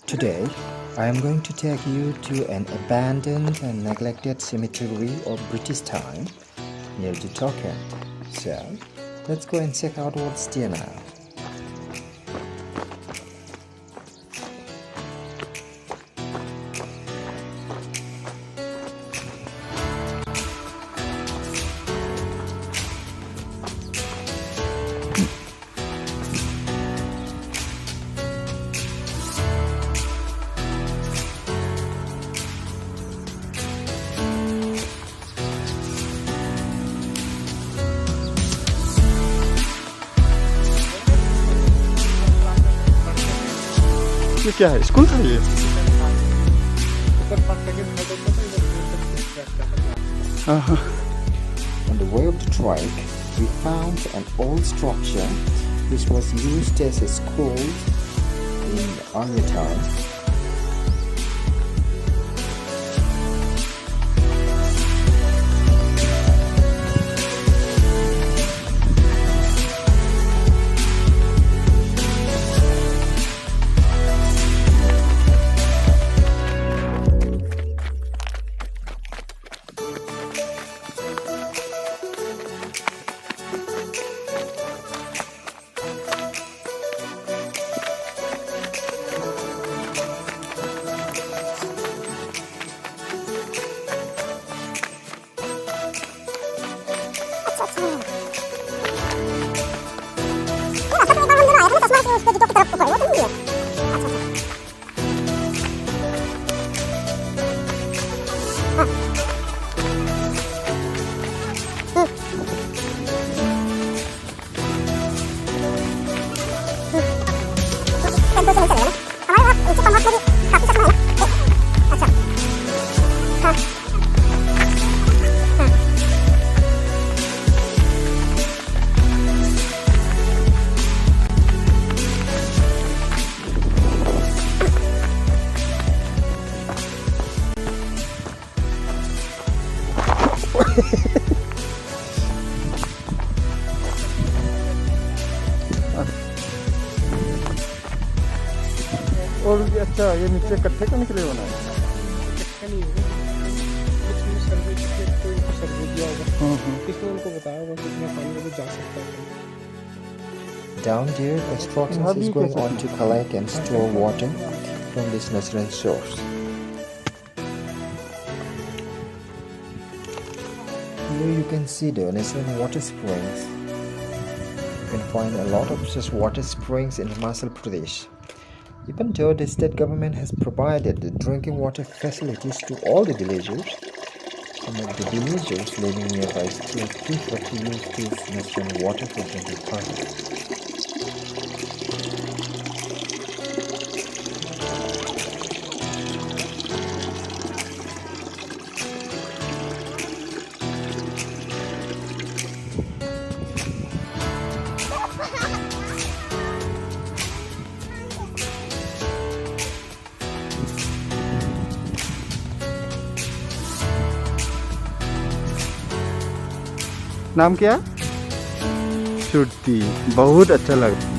Today, I am going to take you to an abandoned and neglected cemetery of British time near Jutogh. So, let's go and check out what's there now. ये क्या है? School था ये? On the way of the trike, we found an old structure which was used as a school in early times. और ये अच्छा, ये नीचे इकट्ठे करने के लिए बना है? इकट्ठा नहीं होगा, इसमें सर्वे को सर्वे दिया होगा, इसमें उनको बताया होगा कि इतना पानी में जा सकता है। Down there, construction is going on to collect and store water from this natural source. Here you can see the natural water springs. You can find a lot of such water springs in Himachal Pradesh. Even though the state government has provided the drinking water facilities to all the villagers, some of the villagers living nearby still prefer to use this natural water for drinking purposes. नाम क्या? छुट्टी। बहुत अच्छा लगा।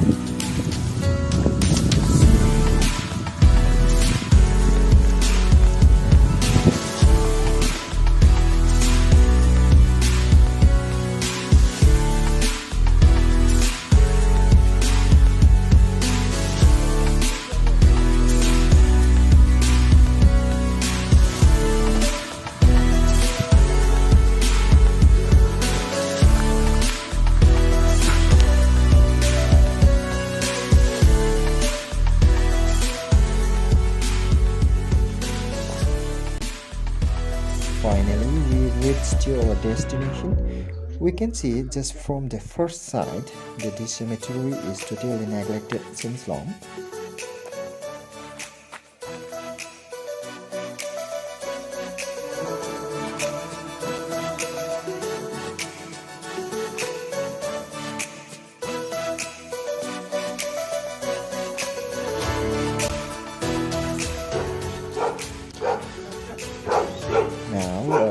Finally, we reached to our destination. We can see just from the first sight that this cemetery is totally neglected since long.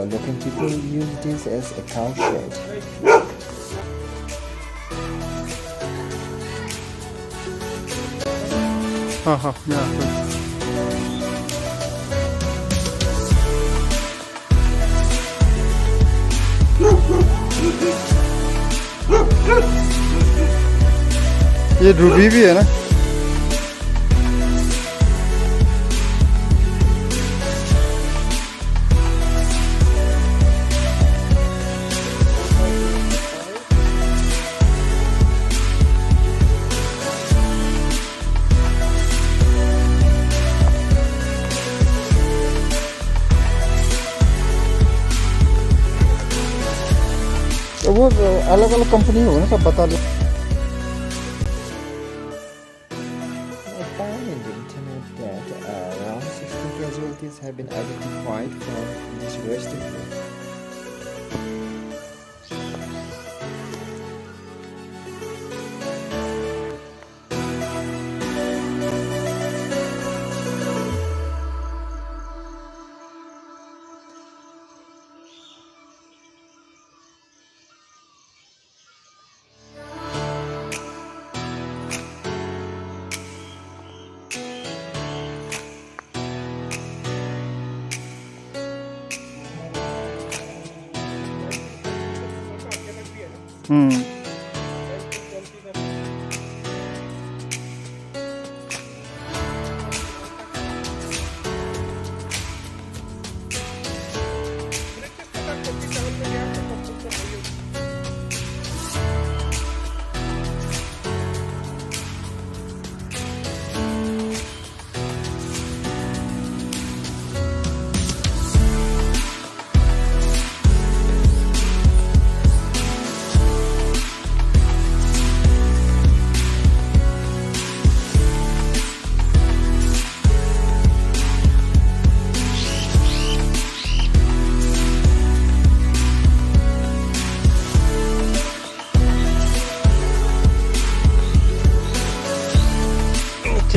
Local people use this as a cow shed. Yeah. ये Ruby भी है ना? तो वो अलग अलग company हो ना, सब बता दो। I found in the internet that around 16 casualties have been identified from this resting place.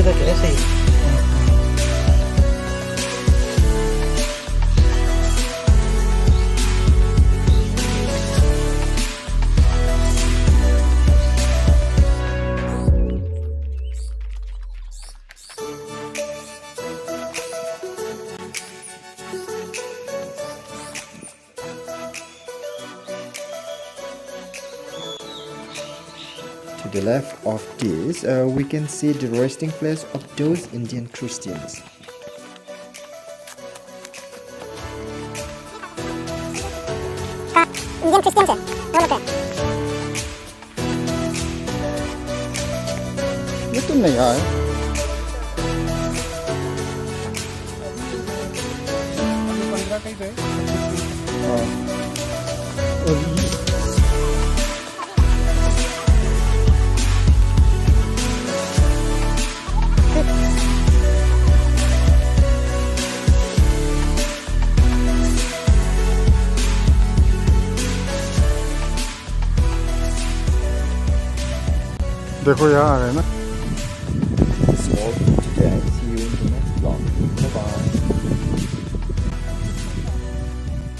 तक ऐसे ही To the left of this, we can see the resting place of those Indian Christians. Indian Christians है वो लोग हैं। ये तो नहीं आया। अभी 15 का ही गए। हाँ। और ये देखो यहाँ आ रहे हैं ना। That's all for today. See you in the next vlog. Bye bye.